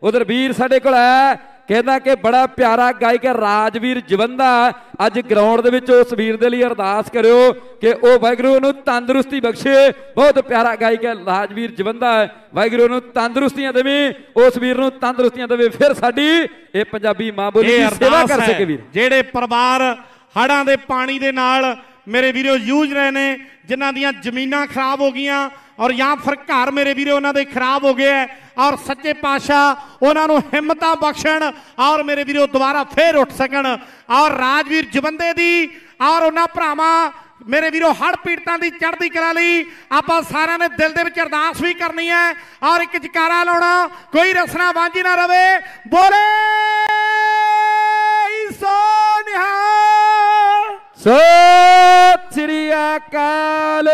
उधर वीर साडे कोल है कहना कि बड़ा प्यारा गायक है राजवीर जवंदा। अज ग्राउंड दे विच उस वीर दे लई अरदास करियो कि ओ वाहिगुरू नूं तंदुरुस्ती बख्शे। बहुत प्यारा गायक है राजवीर जवंदा है। वाहिगुरू नूं तंदुरुस्तियां देवे, उस वीर नूं तंदुरुस्तियां देवे, फिर साडी ये पंजाबी मां बोली दी सेवा कर सके। वीर जेड़े परिवार हड़ां दे पानी दे नाल मेरे वीरो यूज रहे ने, जिन्हां दियां जमीनां खराब हो गईयां और या फिर घर मेरे वीरो उन्हां दे खराब हो गए, और सच्चे पातशाह उन्हां नूं हिम्मतां बख्शण और मेरे वीरो दोबारा फिर उठ सकन। और राजवीर जवंदे दी और उन्हां भरावां मेरे वीरो हड़ पीड़तां दी चढ़दी कला लई आपां सारिआं ने दिल दे विच अरदास भी करनी है और एक जकारा लाउणा, कोई रसना वांझी ना रवे। बोले सो निहाल, सत श्री अकाल।